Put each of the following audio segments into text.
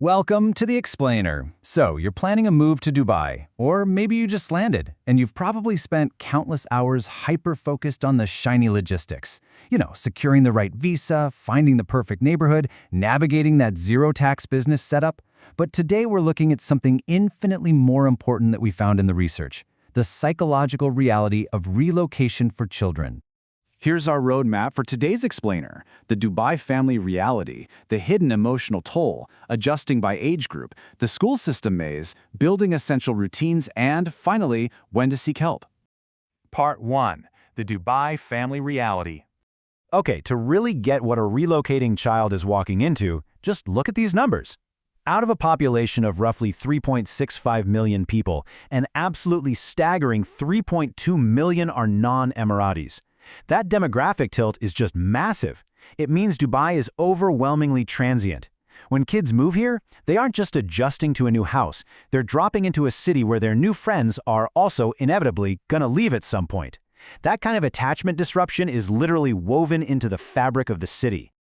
Welcome to The Explainer. So, you're planning a move to Dubai, or maybe you just landed, and you've probably spent countless hours hyper-focused on the shiny logistics. Securing the right visa, finding the perfect neighborhood, navigating that zero-tax business setup. But today we're looking at something infinitely more important that we found in the research: the psychological reality of relocation for children. Here's our roadmap for today's explainer: the Dubai family reality, the hidden emotional toll, adjusting by age group, the school system maze, building essential routines, and finally, when to seek help. Part 1. The Dubai Family Reality. Okay, to really get what a relocating child is walking into, just look at these numbers. Out of a population of roughly 3.65 million people, an absolutely staggering 3.2 million are non-Emiratis. That demographic tilt is just massive. It means Dubai is overwhelmingly transient. When kids move here, they aren't just adjusting to a new house. They're dropping into a city where their new friends are also inevitably gonna leave at some point. That kind of attachment disruption is literally woven into the fabric of the city.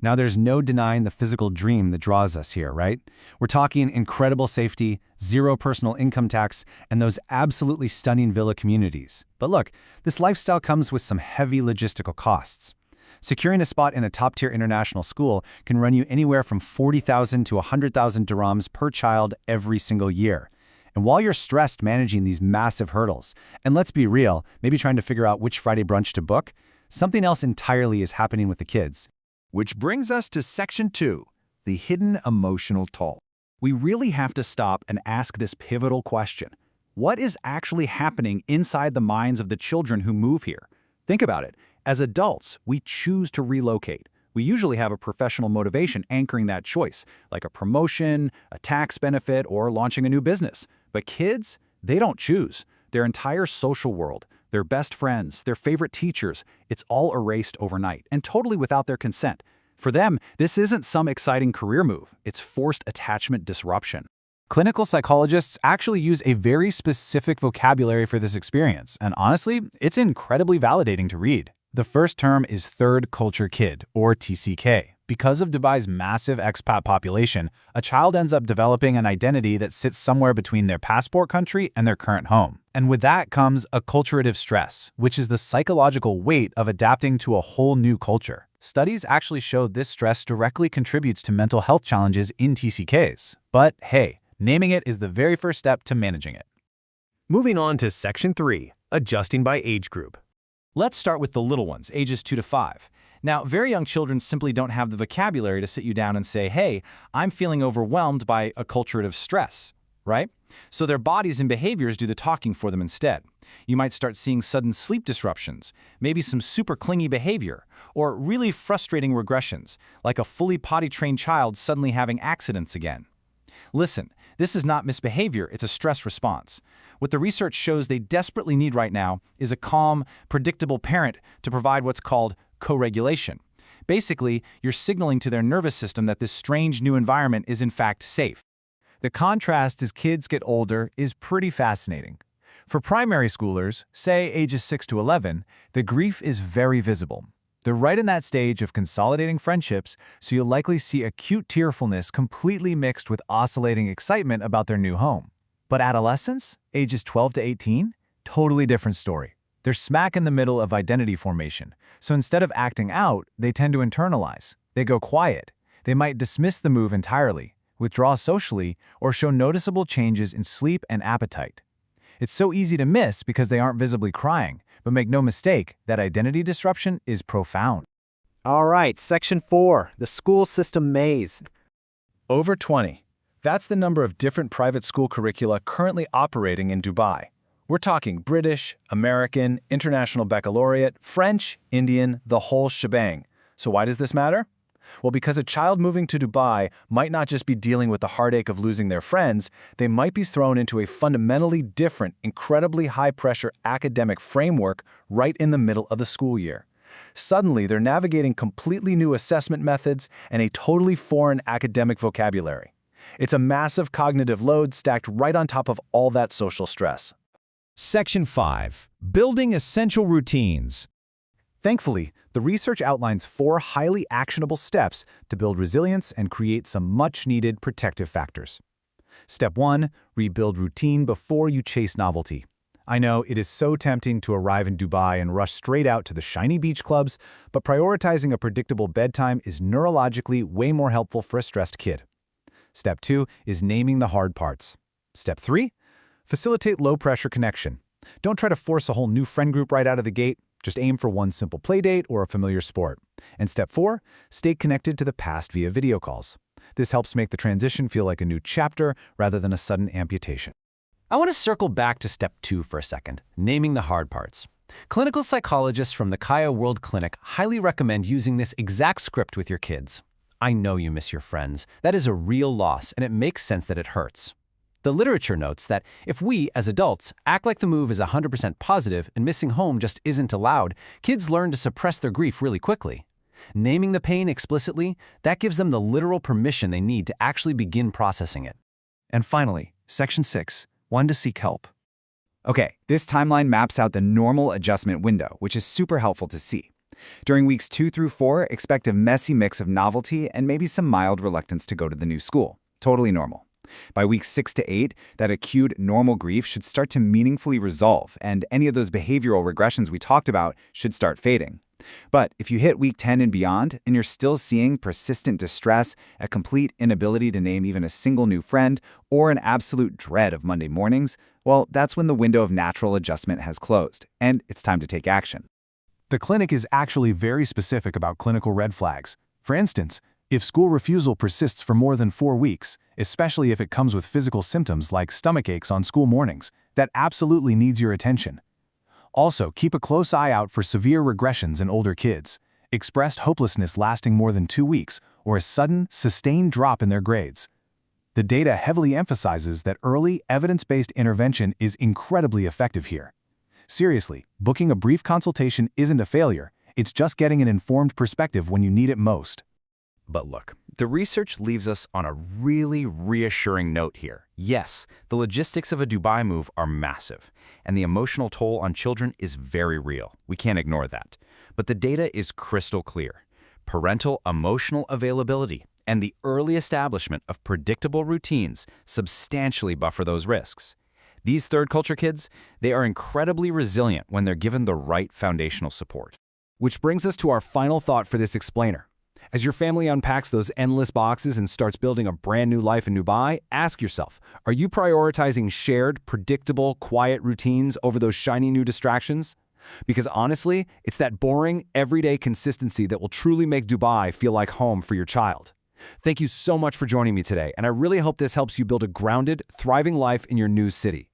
Now, there's no denying the physical dream that draws us here, right? We're talking incredible safety, zero personal income tax, and those absolutely stunning villa communities. But look, this lifestyle comes with some heavy logistical costs. Securing a spot in a top-tier international school can run you anywhere from 40,000 to 100,000 dirhams per child every single year. And while you're stressed managing these massive hurdles, and let's be real, maybe trying to figure out which Friday brunch to book, something else entirely is happening with the kids. Which brings us to Section 2, the hidden emotional toll. We really have to stop and ask this pivotal question. What is actually happening inside the minds of the children who move here? Think about it. As adults, we choose to relocate. We usually have a professional motivation anchoring that choice, like a promotion, a tax benefit, or launching a new business. But kids, they don't choose. Their entire social world, their best friends, their favorite teachers, it's all erased overnight, and totally without their consent. For them, this isn't some exciting career move. It's forced attachment disruption. Clinical psychologists actually use a very specific vocabulary for this experience, and honestly, it's incredibly validating to read. The first term is third culture kid, or TCK. Because of Dubai's massive expat population, a child ends up developing an identity that sits somewhere between their passport country and their current home. And with that comes acculturative stress, which is the psychological weight of adapting to a whole new culture. Studies actually show this stress directly contributes to mental health challenges in TCKs. But hey, naming it is the very first step to managing it. Moving on to Section 3. Adjusting by age group. Let's start with the little ones, ages 2 to 5. Now, very young children simply don't have the vocabulary to sit you down and say, hey, I'm feeling overwhelmed by acculturative stress, right? So their bodies and behaviors do the talking for them instead. You might start seeing sudden sleep disruptions, maybe some super clingy behavior, or really frustrating regressions, like a fully potty-trained child suddenly having accidents again. Listen, this is not misbehavior, it's a stress response. What the research shows they desperately need right now is a calm, predictable parent to provide what's called co-regulation. Basically, you're signaling to their nervous system that this strange new environment is in fact safe. The contrast as kids get older is pretty fascinating. For primary schoolers, say ages 6 to 11, the grief is very visible. They're right in that stage of consolidating friendships, so you'll likely see acute tearfulness completely mixed with oscillating excitement about their new home. But adolescents, ages 12 to 18, totally different story. They're smack in the middle of identity formation, so instead of acting out, they tend to internalize. They go quiet. They might dismiss the move entirely, withdraw socially, or show noticeable changes in sleep and appetite. It's so easy to miss because they aren't visibly crying, but make no mistake, that identity disruption is profound. All right, Section 4, the school system maze. Over 20. That's the number of different private school curricula currently operating in Dubai. We're talking British, American, International Baccalaureate, French, Indian, the whole shebang. So why does this matter? Well, because a child moving to Dubai might not just be dealing with the heartache of losing their friends, they might be thrown into a fundamentally different, incredibly high-pressure academic framework right in the middle of the school year. Suddenly, they're navigating completely new assessment methods and a totally foreign academic vocabulary. It's a massive cognitive load stacked right on top of all that social stress. Section 5. Building essential routines. Thankfully, The research outlines 4 highly actionable steps to build resilience and create some much-needed protective factors. Step 1. Rebuild routine before you chase novelty. I know it is so tempting to arrive in Dubai and rush straight out to the shiny beach clubs, but prioritizing a predictable bedtime is neurologically way more helpful for a stressed kid. Step 2 is naming the hard parts. Step 3. Facilitate low-pressure connection. Don't try to force a whole new friend group right out of the gate. Just aim for one simple playdate or a familiar sport. And Step 4. Stay connected to the past via video calls. This helps make the transition feel like a new chapter rather than a sudden amputation. I want to circle back to Step 2 for a second, naming the hard parts. Clinical psychologists from the Kaya World Clinic highly recommend using this exact script with your kids. I know you miss your friends. That is a real loss, and it makes sense that it hurts. The literature notes that if we, as adults, act like the move is 100% positive and missing home just isn't allowed, kids learn to suppress their grief really quickly. Naming the pain explicitly, that gives them the literal permission they need to actually begin processing it. And finally, Section 6. When to seek help. Okay, this timeline maps out the normal adjustment window, which is super helpful to see. During weeks 2 through 4, expect a messy mix of novelty and maybe some mild reluctance to go to the new school. Totally normal. By weeks 6 to 8, that acute normal grief should start to meaningfully resolve, and any of those behavioral regressions we talked about should start fading. But if you hit week 10 and beyond, and you're still seeing persistent distress, a complete inability to name even a single new friend, or an absolute dread of Monday mornings, well, that's when the window of natural adjustment has closed, and it's time to take action. The clinic is actually very specific about clinical red flags. For instance, if school refusal persists for more than 4 weeks, especially if it comes with physical symptoms like stomach aches on school mornings, that absolutely needs your attention. Also, keep a close eye out for severe regressions in older kids, expressed hopelessness lasting more than 2 weeks, or a sudden, sustained drop in their grades. The data heavily emphasizes that early, evidence-based intervention is incredibly effective here. Seriously, booking a brief consultation isn't a failure, it's just getting an informed perspective when you need it most. But look, the research leaves us on a really reassuring note here. Yes, the logistics of a Dubai move are massive, and the emotional toll on children is very real. We can't ignore that. But the data is crystal clear. Parental emotional availability and the early establishment of predictable routines substantially buffer those risks. These third culture kids, they are incredibly resilient when they're given the right foundational support. Which brings us to our final thought for this explainer. As your family unpacks those endless boxes and starts building a brand new life in Dubai, ask yourself, are you prioritizing shared, predictable, quiet routines over those shiny new distractions? Because honestly, it's that boring, everyday consistency that will truly make Dubai feel like home for your child. Thank you so much for joining me today, and I really hope this helps you build a grounded, thriving life in your new city.